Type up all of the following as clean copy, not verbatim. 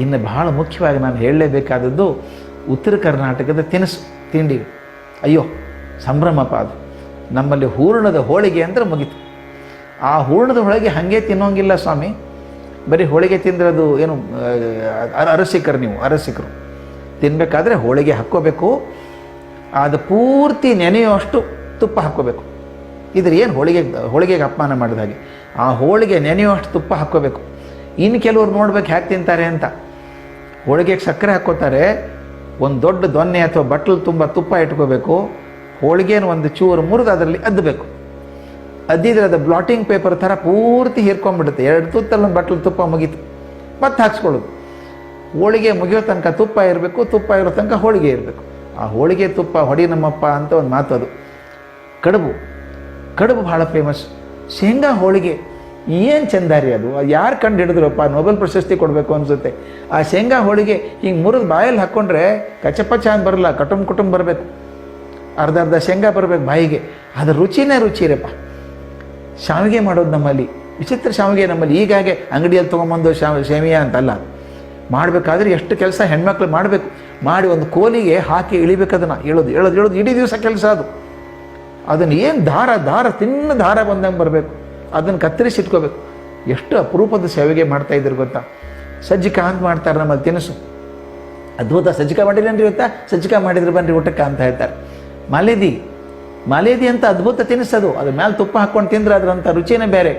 ಇನ್ನು ಬಹಳ ಮುಖ್ಯವಾಗಿ ನಾನು ಹೇಳಲೇಬೇಕಾದದ್ದು ಉತ್ತರ ಕರ್ನಾಟಕದ ತಿಂಡಿ. ಅಯ್ಯೋ ಸಂಭ್ರಮಪ್ಪ ಅದು. ನಮ್ಮಲ್ಲಿ ಹೂರಣದ ಹೋಳಿಗೆ ಅಂದರೆ ಮುಗೀತು. ಆ ಹೂರಣದ ಹೋಳಿಗೆ ಹಾಗೆ ತಿನ್ನೋಂಗಿಲ್ಲ ಸ್ವಾಮಿ. ಬರೀ ಹೋಳಿಗೆ ತಿಂದರೆ ಅದು ಏನು ಅರಸಿಕರು, ನೀವು ಅರಸಿಕರು ತಿನ್ನಬೇಕಾದ್ರೆ ಹೋಳಿಗೆ ಹಾಕ್ಕೋಬೇಕು, ಅದು ಪೂರ್ತಿ ನೆನೆಯುವಷ್ಟು ತುಪ್ಪ ಹಾಕ್ಕೋಬೇಕು. ಇದ್ರ ಏನು ಹೋಳಿಗೆಗೆ ಅಪಮಾನ ಮಾಡಿದ ಹಾಗೆ. ಆ ಹೋಳಿಗೆ ನೆನೆಯುವಷ್ಟು ತುಪ್ಪ ಹಾಕ್ಕೋಬೇಕು. ಇನ್ನು ಕೆಲವ್ರು ನೋಡ್ಬೇಕು ಹ್ಯಾಕೆ ತಿಂತಾರೆ ಅಂತ. ಹೋಳಿಗೆಗೆ ಸಕ್ಕರೆ ಹಾಕ್ಕೋತಾರೆ, ಒಂದು ದೊಡ್ಡ ದೊನ್ನೆ ಅಥವಾ ಬಟ್ಲು ತುಂಬ ತುಪ್ಪ ಇಟ್ಕೋಬೇಕು, ಹೋಳಿಗೆನ ಒಂದು ಚೂರು ಮುರಿದು ಅದರಲ್ಲಿ ಅದ್ದಬೇಕು. ಅದ್ದಿದ್ರೆ ಅದು ಬ್ಲಾಟಿಂಗ್ ಪೇಪರ್ ಥರ ಪೂರ್ತಿ ಹೀರ್ಕೊಂಡ್ಬಿಡುತ್ತೆ. 2 ತುತ್ತಲ್ಲಿ ಒಂದು ಬಟ್ಲು ತುಪ್ಪ ಮುಗೀತು, ಮತ್ತೆ ಹಾಕ್ಸ್ಕೊಳ್ಳೋದು. ಹೋಳಿಗೆ ಮುಗಿಯೋ ತನಕ ತುಪ್ಪ ಇರಬೇಕು, ತುಪ್ಪ ಇರೋ ತನಕ ಹೋಳಿಗೆ ಇರಬೇಕು. ಆ ಹೋಳಿಗೆ ತುಪ್ಪ ಹೊಡಿ ನಮ್ಮಪ್ಪ ಅಂತ ಒಂದು ಮಾತು. ಅದು ಕಡುಬು ಭಾಳ ಫೇಮಸ್. ಶೇಂಗಾ ಹೋಳಿಗೆ ಏನು ಚಂದಾರಿ ಅದು. ಯಾರು ಕಂಡು ಹಿಡಿದ್ರಪ್ಪ, ನೊಬೆಲ್ ಪ್ರಶಸ್ತಿ ಕೊಡಬೇಕು ಅನಿಸುತ್ತೆ. ಆ ಶೇಂಗಾ ಹೋಳಿಗೆ ಹಿಂಗೆ ಮುರಿದು ಬಾಯಲ್ಲಿ ಹಾಕ್ಕೊಂಡ್ರೆ ಕಚಪಚ ಅಂತ ಬರಲ್ಲ, ಕುಟುಂಬ ಬರಬೇಕು, ಅರ್ಧ ಶೇಂಗಾ ಬರಬೇಕು ಬಾಯಿಗೆ. ಅದ್ರ ರುಚಿನೇ ರುಚಿರಪ್ಪ. ಶಾವಿಗೆ ಮಾಡೋದು ನಮ್ಮಲ್ಲಿ ವಿಚಿತ್ರ. ಶಾವಿಗೆ ನಮ್ಮಲ್ಲಿ ಈಗಾಗೆ ಅಂಗಡಿಯಲ್ಲಿ ತೊಗೊಂಬಂದು ಸೇಮಿಯಾ ಅಂತಲ್ಲ, ಮಾಡಬೇಕಾದ್ರೆ ಎಷ್ಟು ಕೆಲಸ ಹೆಣ್ಮಕ್ಳು ಮಾಡಬೇಕು. ಮಾಡಿ ಒಂದು ಕೋಲಿಗೆ ಹಾಕಿ ಇಳಿಬೇಕು, ಅದನ್ನು ಹೇಳೋದು ಇಡೀ ದಿವಸ ಕೆಲಸ ಅದು. ಅದನ್ನು ಏನು ದಾರ ತಿನ್ನ ದಾರ ಬಂದಂಗೆ ಬರಬೇಕು, ಅದನ್ನು ಕತ್ತರಿಸಿಟ್ಕೋಬೇಕು. ಎಷ್ಟು ಅಪರೂಪದ ಸೇವೆಗೆ ಮಾಡ್ತಾಯಿದ್ರು ಗೊತ್ತಾ. ಸಜ್ಜಿಕ ಅಂತ ಮಾಡ್ತಾರೆ ನಮ್ಮಲ್ಲಿ ತಿನಿಸು, ಅದ್ಭುತ. ಸಜ್ಜಿಕ ಮಾಡಿದ್ರೇನ್ರಿ ಗೊತ್ತಾ, ಸಜ್ಜಿಕ ಮಾಡಿದ್ರೆ ಬನ್ನಿರಿ ಊಟಕ್ಕೆ ಅಂತ ಹೇಳ್ತಾರೆ. ಮಾಲೇದಿ ಅಂತ ಅದ್ಭುತ ತಿನಿಸೋದು. ಅದ್ರ ಮೇಲೆ ತುಪ್ಪ ಹಾಕ್ಕೊಂಡು ತಿಂದ್ರೆ ಅದರಂಥ ರುಚಿನೇ ಬೇರೆ.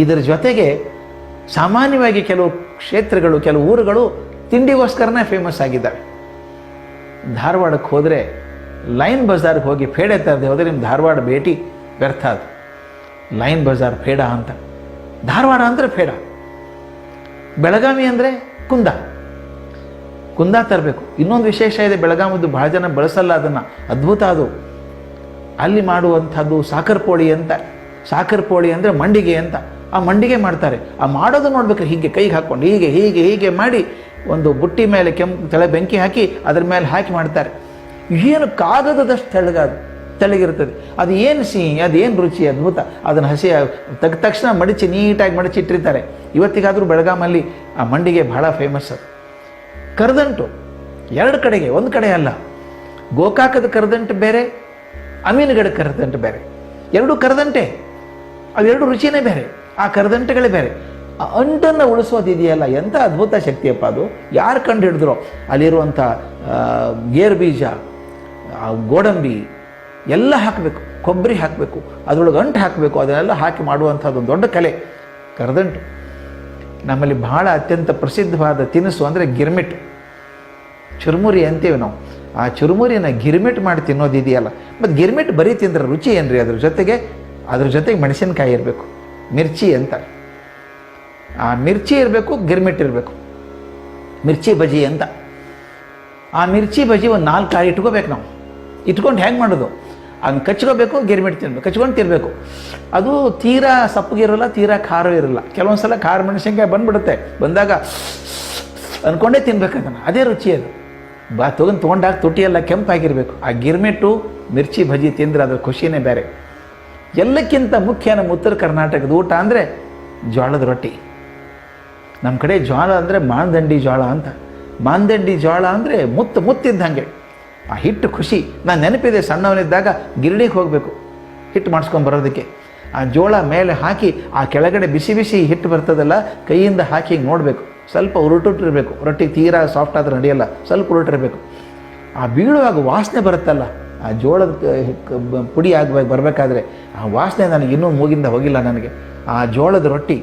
ಇದರ ಜೊತೆಗೆ ಸಾಮಾನ್ಯವಾಗಿ ಕೆಲವು ಕ್ಷೇತ್ರಗಳು, ಕೆಲವು ಊರುಗಳು ತಿಂಡಿಗೋಸ್ಕರನೇ ಫೇಮಸ್ ಆಗಿದ್ದಾವೆ. ಧಾರವಾಡಕ್ಕೆ ಹೋದರೆ ಲೈನ್ ಬಜಾರ್ಗೆ ಹೋಗಿ ಪೇಡೆ ತರದೆ ಹೋದರೆ ನಿಮ್ಮ ಧಾರವಾಡ ಭೇಟಿ ವ್ಯರ್ಥ. ಅದು ಲೈನ್ ಬಜಾರ್ ಪೇಡ ಅಂತ. ಧಾರವಾಡ ಅಂದರೆ ಪೇಡ, ಬೆಳಗಾವಿ ಅಂದರೆ ಕುಂದ ತರಬೇಕು. ಇನ್ನೊಂದು ವಿಶೇಷ ಇದೆ ಬೆಳಗಾವಿದು, ಭಾಳ ಜನ ಬಳಸಲ್ಲ ಅದನ್ನು, ಅದ್ಭುತ ಅದು. ಅಲ್ಲಿ ಮಾಡುವಂಥದ್ದು ಸಾಕರ್ ಪೋಳಿ ಅಂತ. ಸಾಕರ್ ಪೋಳಿ ಅಂದರೆ ಮಂಡಿಗೆ ಅಂತ. ಆ ಮಂಡಿಗೆ ಮಾಡ್ತಾರೆ. ಆ ಮಾಡೋದು ನೋಡ್ಬೇಕು, ಹೀಗೆ ಕೈಗೆ ಹಾಕ್ಕೊಂಡು ಹೀಗೆ ಮಾಡಿ ಒಂದು ಬುಟ್ಟಿ ಮೇಲೆ ಕೆಂಪು ಬೆಂಕಿ ಹಾಕಿ ಅದ್ರ ಮೇಲೆ ಹಾಕಿ ಮಾಡ್ತಾರೆ. ಏನು ಕಾಗದದಷ್ಟು ತೆಳಗಿರ್ತದೆ. ಅದು ಏನು ಸಿಹಿ, ಅದೇನು ರುಚಿ, ಅದ್ಭುತ. ಅದನ್ನು ಹಸಿ ತೆಗೆದ ತಕ್ಷಣ ನೀಟಾಗಿ ಮಡಚಿ ಇಟ್ಟಿರ್ತಾರೆ. ಇವತ್ತಿಗಾದರೂ ಬೆಳಗಾಮಲ್ಲಿ ಆ ಮಂಡಿಗೆ ಬಹಳ ಫೇಮಸ್. ಅದು ಕರದಂಟು 2 ಕಡೆಗೆ, ಒಂದು ಕಡೆ ಅಲ್ಲ. ಗೋಕಾಕದ ಕರದಂಟು ಬೇರೆ, ಅಮೀನಗಡ ಕರದಂಟು ಬೇರೆ. 2 ಕರದಂಟೆ, ಅವೆರಡು ರುಚಿನೇ ಬೇರೆ. ಆ ಕರದಂಟೆಗಳೇ ಬೇರೆ. ಆ ಅಂಟನ್ನು ಉಳಿಸೋದಿದೆಯಲ್ಲ, ಎಂಥ ಅದ್ಭುತ ಶಕ್ತಿಯಪ್ಪ ಅದು. ಯಾರು ಕಂಡು ಹಿಡಿದ್ರೋ ಅಲ್ಲಿರುವಂಥ ಗೇರು ಬೀಜ, ಗೋಡಂಬಿ ಎಲ್ಲ ಹಾಕಬೇಕು, ಕೊಬ್ಬರಿ ಹಾಕಬೇಕು, ಅದರೊಳಗೆ ಅಂಟು ಹಾಕಬೇಕು. ಅದನ್ನೆಲ್ಲ ಹಾಕಿ ಮಾಡುವಂಥದ್ದು ದೊಡ್ಡ ಕಲೆ ಕರದಂಟು. ನಮ್ಮಲ್ಲಿ ಬಹಳ ಅತ್ಯಂತ ಪ್ರಸಿದ್ಧವಾದ ತಿನಿಸು ಅಂದರೆ ಗಿರ್ಮಿಟ್, ಚುರುಮುರಿ ಅಂತೀವಿ ನಾವು. ಆ ಚುರುಮುರಿನ ಗಿರ್ಮಿಟ್ ಮಾಡಿ ತಿನ್ನೋದಿದೆಯಲ್ಲ. ಮತ್ತು ಗಿರ್ಮಿಟ್ ಬರೀ ತಿಂದ್ರೆ ರುಚಿ ಏನ್ರಿ, ಅದ್ರ ಜೊತೆಗೆ ಮೆಣಸಿನ್ಕಾಯಿ ಇರಬೇಕು, ಮಿರ್ಚಿ ಅಂತಾರೆ. ಆ ಮಿರ್ಚಿ ಇರಬೇಕು, ಗಿರ್ಮಿಟ್ ಇರಬೇಕು. ಮಿರ್ಚಿ ಬಜಿ ಅಂತ. ಆ ಮಿರ್ಚಿ ಬಜಿ ಒಂದು 4 ಕಾಯಿ ಇಟ್ಕೋಬೇಕು ನಾವು. ಇಟ್ಕೊಂಡು ಹೆಂಗೆ ಮಾಡೋದು, ಹಂಗೆ ಕಚ್ಕೋಬೇಕು, ಗಿರ್ಮಿಟ್ ತಿನ್ನಬೇಕು, ಕಚ್ಕೊಂಡು ತಿನ್ನಬೇಕು. ಅದು ತೀರಾ ಸಪ್ಪಗಿರಲ್ಲ, ತೀರಾ ಖಾರ ಇರಲ್ಲ. ಕೆಲವೊಂದು ಸಲ ಖಾರ ಮೆಣಸಿನ್ಕಾಯಿ ಬಂದ್ಬಿಡುತ್ತೆ, ಬಂದಾಗ ಅಂದ್ಕೊಂಡೇ ತಿನ್ಬೇಕು ಅದನ್ನು. ಅದೇ ರುಚಿ ಅದು. ತೊಗೊಂಡಾಗ ತುಟಿಯೆಲ್ಲ ಕೆಂಪಾಗಿರಬೇಕು. ಆ ಗಿರ್ಮಿಟ್ಟು ಮಿರ್ಚಿ ಬಜಿ ತಿಂದರೆ ಅದ್ರ ಖುಷಿನೇ ಬೇರೆ. ಎಲ್ಲಕ್ಕಿಂತ ಮುಖ್ಯ ನಮ್ಮ ಉತ್ತರ ಕರ್ನಾಟಕದ ಊಟ ಅಂದರೆ ಜೋಳದ ರೊಟ್ಟಿ. ನಮ್ಮ ಕಡೆ ಜೋಳ ಅಂದರೆ ಮಾನದಂಡಿ ಜೋಳ ಅಂತ. ಮಾನದಂಡಿ ಜೋಳ ಅಂದರೆ ಮುತ್ತಿದ್ದಂಗೆ. ಆ ಹಿಟ್ಟು ಖುಷಿ. ನಾನು ನೆನಪಿದೆ, ಸಣ್ಣವನಿದ್ದಾಗ ಗಿರಣಿಗೆ ಹೋಗಬೇಕು ಹಿಟ್ಟು ಮಾಡಿಸ್ಕೊಂಬರೋದಕ್ಕೆ. ಆ ಜೋಳ ಮೇಲೆ ಹಾಕಿ ಆ ಕೆಳಗಡೆ ಬಿಸಿ ಹಿಟ್ಟು ಬರ್ತದಲ್ಲ, ಕೈಯಿಂದ ಹಾಕಿ ಹಿಂಗೆ ನೋಡಬೇಕು. ಸ್ವಲ್ಪ ಉರುಟಿರಬೇಕು. ರೊಟ್ಟಿ ತೀರಾ ಸಾಫ್ಟ್ ಆದ್ರೆ ನಡೆಯಲ್ಲ, ಸ್ವಲ್ಪ ಉರುಟಿರಬೇಕು. ಆ ಬೀಳುವಾಗ ವಾಸನೆ ಬರುತ್ತಲ್ಲ, ಆ ಜೋಳದ ಪುಡಿ ಬರಬೇಕಾದ್ರೆ ಆ ವಾಸನೆ ನನಗೆ ಇನ್ನೂ ಮೂಗಿಂದ ಹೋಗಿಲ್ಲ ನನಗೆ. ಆ ಜೋಳದ ರೊಟ್ಟಿ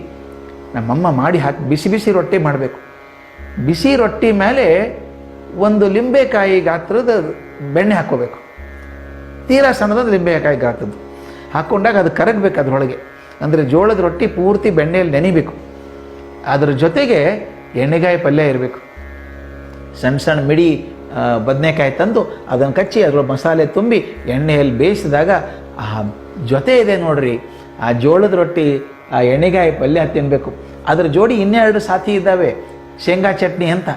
ನಮ್ಮಮ್ಮ ಮಾಡಿ ಹಾಕಿ ಬಿಸಿ ರೊಟ್ಟಿ ಮಾಡಬೇಕು. ಬಿಸಿ ರೊಟ್ಟಿ ಮೇಲೆ ಒಂದು ಲಿಂಬೆಕಾಯಿ ಗಾತ್ರದ ಬೆಣ್ಣೆ ಹಾಕ್ಕೋಬೇಕು. ತೀರಾ ಸಣ್ಣದ ಲಿಂಬೆಕಾಯಿ ಗಾತ್ರದ್ದು ಹಾಕ್ಕೊಂಡಾಗ ಅದು ಕರಗಬೇಕು ಅದರೊಳಗೆ. ಅಂದರೆ ಜೋಳದ ರೊಟ್ಟಿ ಪೂರ್ತಿ ಬೆಣ್ಣೆಯಲ್ಲಿ ನೆನಿಬೇಕು. ಅದರ ಜೊತೆಗೆ ಎಣ್ಣೆಗಾಯಿ ಪಲ್ಯ ಇರಬೇಕು. ಸಣ್ಣ ಮಿಡಿ ಬದನೆಕಾಯಿ ತಂದು ಅದನ್ನು ಕಚ್ಚಿ ಅದರ ಮಸಾಲೆ ತುಂಬಿ ಎಣ್ಣೆಯಲ್ಲಿ ಬೇಯಿಸಿದಾಗ ಆ ಜೊತೆ ಇದೆ ನೋಡ್ರಿ, ಆ ಜೋಳದ ರೊಟ್ಟಿ, ಆ ಎಣ್ಣೆಗಾಯಿ ಪಲ್ಯ ತಿನ್ನಬೇಕು. ಅದರ ಜೋಡಿ 2 ಸಾಥಿ ಇದ್ದಾವೆ. ಶೇಂಗಾ ಚಟ್ನಿ ಅಂತ.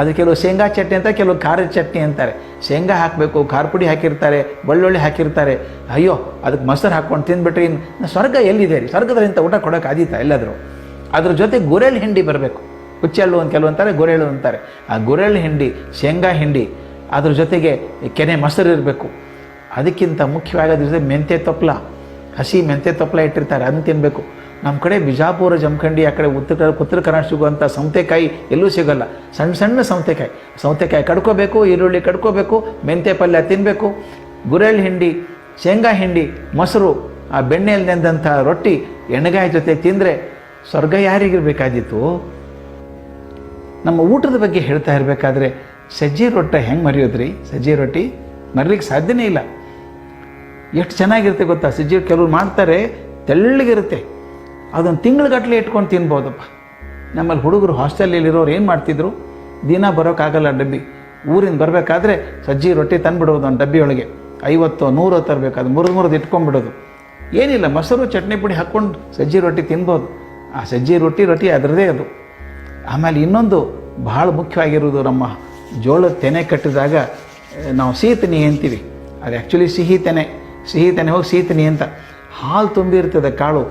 ಅದು ಕೆಲವು ಶೇಂಗಾ ಚಟ್ನಿ ಅಂತ, ಕೆಲವು ಖಾರದ ಚಟ್ನಿ ಅಂತಾರೆ. ಶೇಂಗಾ ಹಾಕಬೇಕು, ಖಾರ ಪುಡಿ ಹಾಕಿರ್ತಾರೆ, ಬೆಳ್ಳುಳ್ಳಿ ಹಾಕಿರ್ತಾರೆ. ಅಯ್ಯೋ, ಅದಕ್ಕೆ ಮೊಸರು ಹಾಕ್ಕೊಂಡು ತಿಂದ್ಬಿಟ್ರೆ ಇನ್ನು ಸ್ವರ್ಗ ಎಲ್ಲಿದೆ ರೀ? ಸ್ವರ್ಗದಲ್ಲಿಂತ ಊಟ ಕೊಡೋಕೆ ಆದೀತಾ ಎಲ್ಲಾದರೂ? ಅದ್ರ ಜೊತೆ ಗುರೆಳ್ಳು ಹಿಂಡಿ ಬರಬೇಕು. ಹುಚ್ಚೆಳ್ಳು ಅಂತ ಕೆಲವು ಅಂತಾರೆ, ಗುರೆಳ್ಳು ಅಂತಾರೆ. ಆ ಗುರೆಳ್ಳು ಹಿಂಡಿ, ಶೇಂಗಾ ಹಿಂಡಿ, ಅದ್ರ ಜೊತೆಗೆ ಕೆನೆ ಮೊಸರು ಇರಬೇಕು. ಅದಕ್ಕಿಂತ ಮುಖ್ಯವಾಗೋದ್ರ ಮೆಂತ್ಯ ತೊಪ್ಪಲ, ಹಸಿ ಮೆಂತ್ಯ ತೊಪ್ಪಲ ಇಟ್ಟಿರ್ತಾರೆ, ಅದನ್ನು ತಿನ್ನಬೇಕು. ನಮ್ಮ ಕಡೆ ಬಿಜಾಪುರ, ಜಮಖಂಡಿ, ಆ ಕಡೆ ಉತ್ತರ ಕರ್ನಾಟಕ ಸಿಗುವಂಥ ಸೌತೆಕಾಯಿ ಎಲ್ಲೂ ಸಿಗೋಲ್ಲ. ಸಣ್ಣ ಸಣ್ಣ ಸೌತೆಕಾಯಿ ಕಡ್ಕೋಬೇಕು, ಈರುಳ್ಳಿ ಕಡ್ಕೋಬೇಕು, ಮೆಂತ್ಯ ಪಲ್ಯ ತಿನ್ನಬೇಕು, ಗುರೆಳ್ಳು ಹಿಂಡಿ, ಶೇಂಗಾ ಹಿಂಡಿ, ಮೊಸರು, ಆ ಬೆಣ್ಣೆಯಲ್ಲಿ ನೆಂದಂಥ ರೊಟ್ಟಿ ಎಣ್ಣೆಗಾಯಿ ಜೊತೆ ತಿಂದರೆ ಸ್ವರ್ಗ ಯಾರಿಗಿರಬೇಕಾದಿತ್ತು. ನಮ್ಮ ಊಟದ ಬಗ್ಗೆ ಹೇಳ್ತಾ ಇರಬೇಕಾದ್ರೆ ಸಜ್ಜಿ ರೊಟ್ಟಿ ಹೆಂಗೆ ಮರೆಯೋದ್ರಿ? ಸಜ್ಜಿ ರೊಟ್ಟಿ ಮರೀಲಿಕ್ಕೆ ಸಾಧ್ಯನೇ ಇಲ್ಲ. ಎಷ್ಟು ಚೆನ್ನಾಗಿರುತ್ತೆ ಗೊತ್ತಾ? ಸಜ್ಜಿ ಕೆಲವ್ರು ಮಾಡ್ತಾರೆ, ತೆಳ್ಳಗಿರುತ್ತೆ, ಅದೊಂದು ತಿಂಗಳಗಟ್ಟಲೆ ಇಟ್ಕೊಂಡು ತಿನ್ಬೋದಪ್ಪ. ನಮ್ಮಲ್ಲಿ ಹುಡುಗರು ಹಾಸ್ಟೆಲಲ್ಲಿರೋರು ಏನು ಮಾಡ್ತಿದ್ರು, ದಿನ ಬರೋಕ್ಕಾಗಲ್ಲ ಡಬ್ಬಿ, ಊರಿಂದ ಬರಬೇಕಾದ್ರೆ ಸಜ್ಜಿ ರೊಟ್ಟಿ ತಂದುಬಿಡೋದು ಒಂದು ಡಬ್ಬಿಯೊಳಗೆ, 50-100 ತರಬೇಕು, ಅದು ಮುರಿದು ಇಟ್ಕೊಂಡ್ಬಿಡೋದು. ಏನಿಲ್ಲ, ಮೊಸರು ಚಟ್ನಿ ಪುಡಿ ಹಾಕ್ಕೊಂಡು ಸಜ್ಜಿ ರೊಟ್ಟಿ ತಿನ್ಬೋದು. ಆ ಸಜ್ಜಿ ರೊಟ್ಟಿ ಅದರದೇ ಅದು. ಆಮೇಲೆ ಇನ್ನೊಂದು ಭಾಳ ಮುಖ್ಯವಾಗಿರೋದು, ನಮ್ಮ ಜೋಳದ ತೆನೆ ಕಟ್ಟಿದಾಗ ನಾವು ಸೀತನಿ ಅಂತೀವಿ, ಅದು ಆ್ಯಕ್ಚುಲಿ ಸಿಹಿ ತೆನೆ ಹೋಗಿ ಸೀತನಿ ಅಂತ. ಹಾಲು ತುಂಬಿರ್ತದೆ ಕಾಳು,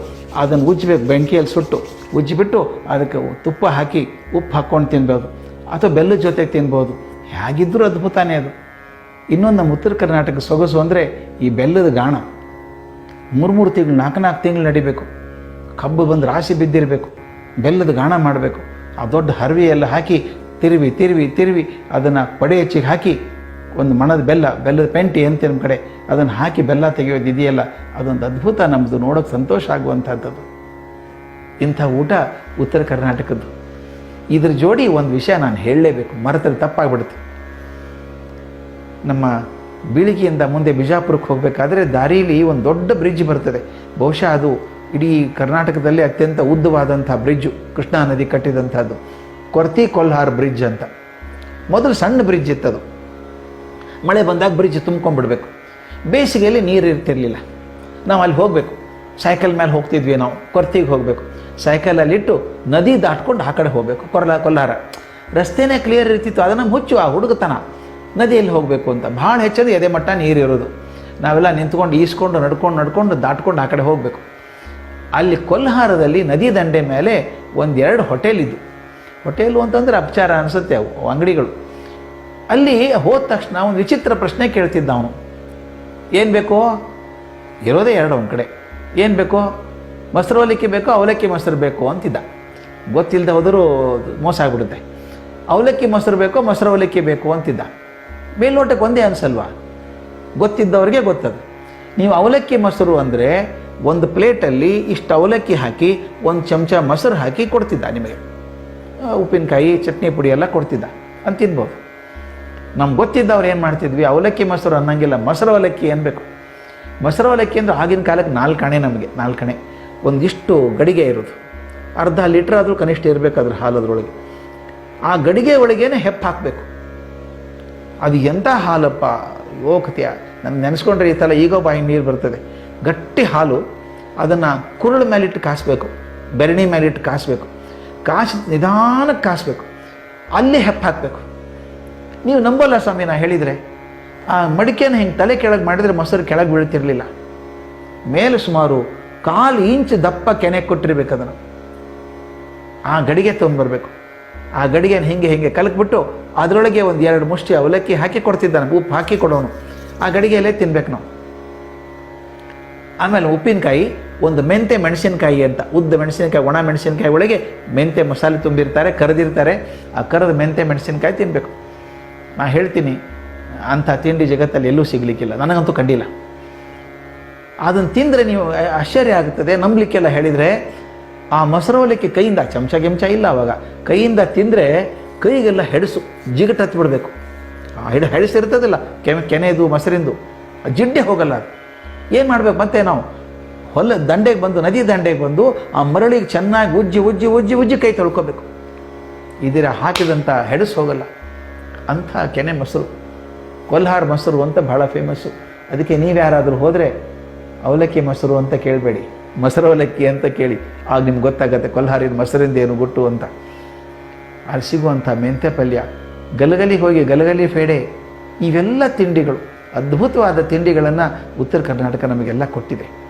ಅದನ್ನು ಉಜ್ಜಬೇಕು, ಬೆಂಕಿಯಲ್ಲಿ ಸುಟ್ಟು ಉಜ್ಜಿಬಿಟ್ಟು ಅದಕ್ಕೆ ತುಪ್ಪ ಹಾಕಿ ಉಪ್ಪು ಹಾಕ್ಕೊಂಡು ತಿನ್ಬೋದು, ಅಥವಾ ಬೆಲ್ಲದ ಜೊತೆಗೆ ತಿನ್ಬೋದು. ಹೇಗಿದ್ದರೂ ಅದ್ಭುತನೇ ಅದು. ಇನ್ನೊಂದು ನಮ್ಮ ಉತ್ತರ ಕರ್ನಾಟಕ ಸೊಗಸು ಅಂದರೆ ಈ ಬೆಲ್ಲದ ಗಾಣ. 3 ತಿಂಗಳು 4 ತಿಂಗಳು ನಡಿಬೇಕು, ಕಬ್ಬು ಬಂದು ರಾಶಿ ಬಿದ್ದಿರಬೇಕು, ಬೆಲ್ಲದ ಗಾಣ ಮಾಡಬೇಕು. ಆ ದೊಡ್ಡ ಹರವಿ ಎಲ್ಲ ಹಾಕಿ ತಿರುವಿ ಅದನ್ನು ಪಡೆ ಹೆಚ್ಚಿಗೆ ಹಾಕಿ ಒಂದು ಮಣದ ಬೆಲ್ಲದ ಪೆಂಟಿ ಅಂತ ನಮ್ಮ ಕಡೆ, ಅದನ್ನು ಹಾಕಿ ಬೆಲ್ಲ ತೆಗೆಯೋದು ಇದೆಯಲ್ಲ, ಅದೊಂದು ಅದ್ಭುತ. ನಮ್ಮದು ನೋಡೋಕ್ಕೆ ಸಂತೋಷ ಆಗುವಂಥದ್ದು. ಇಂಥ ಊಟ ಉತ್ತರ ಕರ್ನಾಟಕದ್ದು. ಇದ್ರ ಜೋಡಿ ಒಂದು ವಿಷಯ ನಾನು ಹೇಳಲೇಬೇಕು, ಮರೆತರೆ ತಪ್ಪಾಗ್ಬಿಡುತ್ತೆ. ನಮ್ಮ ಬೀಳಿಗೆಯಿಂದ ಮುಂದೆ ಬಿಜಾಪುರಕ್ಕೆ ಹೋಗಬೇಕಾದ್ರೆ ದಾರಿಯಲ್ಲಿ ಒಂದು ದೊಡ್ಡ ಬ್ರಿಡ್ಜ್ ಬರ್ತದೆ. ಬಹುಶಃ ಅದು ಇಡೀ ಕರ್ನಾಟಕದಲ್ಲಿ ಅತ್ಯಂತ ಉದ್ದವಾದಂಥ ಬ್ರಿಡ್ಜು, ಕೃಷ್ಣಾ ನದಿ ಕಟ್ಟಿದಂಥದ್ದು, ಕೊಲ್ಹಾರ್ ಬ್ರಿಡ್ಜ್ ಅಂತ. ಮೊದಲು ಸಣ್ಣ ಬ್ರಿಡ್ಜ್ ಇತ್ತದು. ಮಳೆ ಬಂದಾಗ ಬ್ರಿಡ್ಜ್ ತುಂಬ್ಕೊಂಡ್ಬಿಡ್ಬೇಕು. ಬೇಸಿಗೆಯಲ್ಲಿ ನೀರು ಇರ್ತಿರಲಿಲ್ಲ. ನಾವು ಅಲ್ಲಿ ಹೋಗಬೇಕು, ಸೈಕಲ್ ಮೇಲೆ ಹೋಗ್ತಿದ್ವಿ ನಾವು, ಕೊರ್ತಿಗೆ ಹೋಗಬೇಕು. ಸೈಕಲಲ್ಲಿಟ್ಟು ನದಿ ದಾಟ್ಕೊಂಡು ಆ ಕಡೆ ಹೋಗಬೇಕು, ಕೊಲ್ಹಾರ. ರಸ್ತೆನೇ ಕ್ಲಿಯರ್ ಇರ್ತಿತ್ತು, ಅದನ್ನು ಮುಚ್ಚು ಆ ಹುಡುಗತನ. ನದಿಯಲ್ಲಿ ಹೋಗಬೇಕು ಅಂತ ಭಾಳ ಹೆಚ್ಚದು ಎದೆ ಮಟ್ಟ ನೀರಿರೋದು. ನಾವೆಲ್ಲ ನಿಂತ್ಕೊಂಡು ಈಸ್ಕೊಂಡು ನಡ್ಕೊಂಡು ದಾಟ್ಕೊಂಡು ಆ ಕಡೆ ಹೋಗಬೇಕು. ಅಲ್ಲಿ ಕೊಲ್ಹಾರದಲ್ಲಿ ನದಿ ದಂಡೆ ಮೇಲೆ 1-2 ಹೋಟೆಲ್ ಇದ್ದು. ಹೋಟೆಲು ಅಂತಂದರೆ ಅಪಚಾರ ಅನಿಸುತ್ತೆ, ಅವು ಅಂಗಡಿಗಳು. ಅಲ್ಲಿ ಹೋದ ತಕ್ಷಣ ಒಂದು ವಿಚಿತ್ರ ಪ್ರಶ್ನೆ ಕೇಳ್ತಿದ್ದ ಅವನು. ಏನು ಬೇಕೋ? ಇರೋದೇ 2 ಒಂದು ಕಡೆ. ಏನು ಬೇಕೋ? ಮೊಸರು ಅವಲಕ್ಕಿ ಬೇಕೋ, ಅವಲಕ್ಕಿ ಮೊಸರು ಬೇಕೋ ಅಂತಿದ್ದ. ಗೊತ್ತಿಲ್ಲದೆ ಹೋದರೂ ಮೋಸ ಆಗ್ಬಿಡುತ್ತೆ. ಅವಲಕ್ಕಿ ಮೊಸರು ಬೇಕೋ, ಮೊಸರು ಅವಲಕ್ಕಿ ಬೇಕು ಅಂತಿದ್ದ. ಮೇಲ್ನೋಟಕ್ಕೆ ಒಂದೇ ಅನಿಸಲ್ವಾ? ಗೊತ್ತಿದ್ದವ್ರಿಗೆ ಗೊತ್ತದು. ನೀವು ಅವಲಕ್ಕಿ ಮೊಸರು ಅಂದರೆ ಒಂದು ಪ್ಲೇಟಲ್ಲಿ ಇಷ್ಟು ಅವಲಕ್ಕಿ ಹಾಕಿ 1 ಚಮಚ ಮೊಸರು ಹಾಕಿ ಕೊಡ್ತಿದ್ದ ನಿಮಗೆ. ಉಪ್ಪಿನಕಾಯಿ, ಚಟ್ನಿ ಪುಡಿ ಎಲ್ಲ ಕೊಡ್ತಿದ್ದ ಅಂತ ತಿನ್ಬೋದು. ನಮ್ಗೆ ಗೊತ್ತಿದ್ದವ್ರು ಏನು ಮಾಡ್ತಿದ್ವಿ, ಅವಲಕ್ಕಿ ಮೊಸರು ಅನ್ನಂಗಿಲ್ಲ, ಮೊಸರು ಅವಲಕ್ಕಿ ಅನ್ಬೇಕು. ಮೊಸರು ಅವಲಕ್ಕಿ ಅಂದರೆ ಆಗಿನ ಕಾಲಕ್ಕೆ 4 ಕಣೆ, ನಮಗೆ 4 ಕಣೆ, ಒಂದಿಷ್ಟು ಗಡಿಗೆ ಇರೋದು, ಅರ್ಧ ಲೀಟ್ರ್ ಆದರೂ ಕನಿಷ್ಠ ಇರಬೇಕು ಅದ್ರ ಹಾಲದ್ರೊಳಗೆ. ಆ ಗಡಿಗೆ ಒಳಗೇನೆ ಹೆಪ್ಪು ಹಾಕಬೇಕು. ಅದು ಎಂಥ ಹಾಲಪ್ಪ, ಯೋಕತ್ಯ, ನನಗೆ ನೆನೆಸ್ಕೊಂಡ್ರೆ ಈ ಥರ ಈಗೋ ಬಾಯಿ ನೀರು ಬರ್ತದೆ. ಗಟ್ಟಿ ಹಾಲು, ಅದನ್ನು ಕುರುಳ ಮೇಲಿಟ್ಟು ಕಾಸಬೇಕು, ಬೆರಣಿ ಮೇಲಿಟ್ಟು ಕಾಸಬೇಕು. ನಿಧಾನಕ್ಕೆ ಕಾಸಬೇಕು, ಅಲ್ಲಿ ಹೆಪ್ಪು ಹಾಕಬೇಕು. ನೀವು ನಂಬಲ್ಲ ಸ್ವಾಮಿ, ನಾ ಹೇಳಿದರೆ ಆ ಮಡಿಕೆನ ಹಿಂಗೆ ತಲೆ ಕೆಳಗೆ ಮಾಡಿದರೆ ಮೊಸರು ಕೆಳಗೆ ಬೀಳ್ತಿರ್ಲಿಲ್ಲ. ಮೇಲೆ ಸುಮಾರು 1/4 ಇಂಚ್ ದಪ್ಪ ಕೆನೆ ಕೊಟ್ಟಿರ್ಬೇಕು. ಅದನ್ನು ಆ ಗಡಿಗೆ ತೊಗೊಂಡ್ಬರ್ಬೇಕು. ಆ ಗಡಿಗೆನ ಹಿಂಗೆ ಕಲಕ್ಬಿಟ್ಟು ಅದರೊಳಗೆ 1-2 ಮುಷ್ಟಿ ಅವಲಕ್ಕಿ ಹಾಕಿ ಕೊಡ್ತಿದ್ದಾನೆ, ಉಪ್ಪು ಹಾಕಿ ಕೊಡೋನು. ಆ ಗಡಿಗೆಯಲ್ಲೇ ತಿನ್ಬೇಕು ನಾವು. ಆಮೇಲೆ ಉಪ್ಪಿನಕಾಯಿ, ಒಂದು ಮೆಂತೆ ಮೆಣಸಿನಕಾಯಿ ಅಂತ, ಉದ್ದ ಮೆಣಸಿನಕಾಯಿ, ಒಣ ಮೆಣಸಿನಕಾಯಿ ಒಳಗೆ ಮೆಂತೆ ಮಸಾಲೆ ತುಂಬಿರ್ತಾರೆ, ಕರೆದಿರ್ತಾರೆ. ಆ ಕರೆದ ಮೆಂತೆ ಮೆಣಸಿನಕಾಯಿ ತಿನ್ನಬೇಕು. ನಾ ಹೇಳ್ತೀನಿ, ಅಂಥ ತಿಂಡಿ ಜಗತ್ತಲ್ಲಿ ಎಲ್ಲೂ ಸಿಗಲಿಕ್ಕಿಲ್ಲ, ನನಗಂತೂ ಕಂಡಿಲ್ಲ. ಅದನ್ನು ತಿಂದರೆ ನೀವು ಆಶ್ಚರ್ಯ ಆಗುತ್ತದೆ, ನಂಬಲಿಕ್ಕೆಲ್ಲ. ಹೇಳಿದರೆ ಆ ಮೊಸರು ಅವಲಕ್ಕಿ ಕೈಯಿಂದ, ಚಮಚ ಇಲ್ಲ ಅವಾಗ, ಕೈಯಿಂದ ತಿಂದರೆ ಕೈಗೆಲ್ಲ ಹೆಡಸು ಜಿಗಟ್ ಹತ್ಬಿಡ್ಬೇಕು. ಹೆಡಸಿರ್ತದಿಲ್ಲ, ಕೆನೆದು ಮೊಸರಿಂದು ಜಿಡ್ಡೆ ಹೋಗಲ್ಲ. ಅದು ಏನು ಮಾಡಬೇಕು ಮತ್ತೆ? ನಾವು ದಂಡೆಗೆ ಬಂದು, ನದಿ ದಂಡೆಗೆ ಬಂದು ಆ ಮರಳಿಗೆ ಚೆನ್ನಾಗಿ ಉಜ್ಜಿ ಕೈ ತೊಳ್ಕೊಬೇಕು. ಇದರ ಹಾಕಿದಂಥ ಹೆಡಸು ಹೋಗಲ್ಲ. ಅಂಥ ಕೆನೆ ಮೊಸರು, ಕೊಲ್ಹಾರ್ ಮೊಸರು ಅಂತ ಭಾಳ ಫೇಮಸ್ಸು. ಅದಕ್ಕೆ ನೀವು ಯಾರಾದರೂ ಹೋದರೆ ಅವಲಕ್ಕಿ ಮೊಸರು ಅಂತ ಕೇಳಬೇಡಿ, ಮೊಸರು ಅವಲಕ್ಕಿ ಅಂತ ಕೇಳಿ. ಆಗ ನಿಮ್ಗೆ ಗೊತ್ತಾಗತ್ತೆ ಕೊಲ್ಹಾರಿನ ಮೊಸರಿಂದ ಏನು ಗುಟ್ಟು ಅಂತ. ಅಲ್ಲಿ ಸಿಗುವಂಥ ಮೆಂತ್ಯ ಪಲ್ಯ, ಗಲಗಲಿ ಫೇಡೆ, ಇವೆಲ್ಲ ತಿಂಡಿಗಳು, ಅದ್ಭುತವಾದ ತಿಂಡಿಗಳನ್ನು ಉತ್ತರ ಕರ್ನಾಟಕ ನಮಗೆಲ್ಲ ಕೊಟ್ಟಿದೆ.